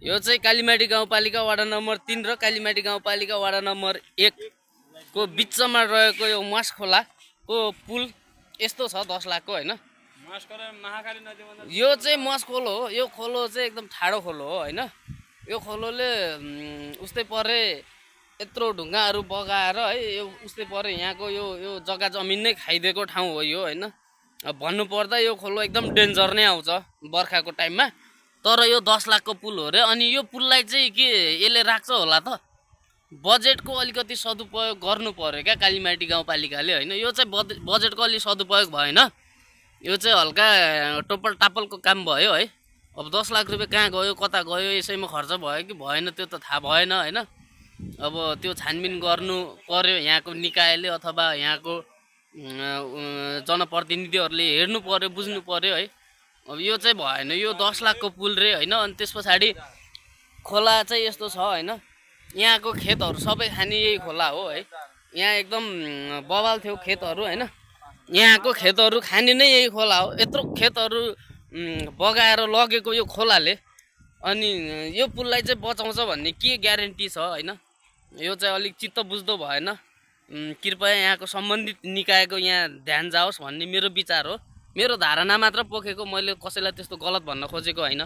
यो चाहिँ कालीमाटी गाउँपालिका वडा नम्बर 3 र कालीमाटी गाउँपालिका वडा नम्बर 1 को बिचमा रहेको यो मस खोलाको पुल यस्तो छ 10 लाखको हैन। यो चाहिँ मस खोलो हो। यो खोलो चाहिँ एकदम ठाडो खोलो हो हैन। यो खोलोले उस्तै परे यत्रो ढुङ्गाहरू बगाएर है यो उस्तै परे यहाँको यो यो जग्गा जमिन नै खाइदिएको ठाउँ हो यो हैन। अब भन्नु पर्दा यो खोलो एकदम डेन्जर नै आउँछ बर्खाको टाइममा। तर यो 10 लाखको पुल हो रे। अनि यो पुललाई चाहिँ के यसले राख्छ होला त? बजेटको अलिकति सदुपयोग गर्नु पर्यो क्या कालीमाटी गाउँपालिकाले हैन। यो चाहिँ बजेटको अलि सदुपयोग भएन। यो चाहिँ हल्का टोपल टापलको काम भयो है। अब 10 लाख रुपियाँ कहाँ गयो कता गयो यसैमा खर्च भयो कि भएन त्यो त थाहा भएन हैन। अब त्यो छानबिन गर्नु पर्यो यहाँको निकायले अथवा यहाँको जनप्रतिनिधिहरूले हेर्नु पर्यो बुझ्नु पर्यो है। अब यो चाहिँ भएन। यो 10 लाखको पुल रे हैन। अनि त्यस पछाडि खोला चाहिँ यस्तो छ हैन। यहाँको खेतहरू सबै खाने यही खोला हो है। यहाँ एकदम बवाल थियो खेतहरू हैन। यहाँको खेतहरू खाने नै यही खोला हो। यत्रो खेतहरू बगाएर लगेको यो खोलाले। अनि यो पुललाई चाहिँ बचाउँछ भन्ने के ग्यारेन्टी छ हैन। यो चाहिँ अलिक चित्त बुझ्दो भएन। कृपया यहाँको सम्बन्धित निकायको यहाँ ध्यान जाओस् भन्ने मेरो विचार हो। मेरो धारणा मात्र पोखेको, मैले कसैलाई त्यस्तो गलत भन्न खोजेको हैन।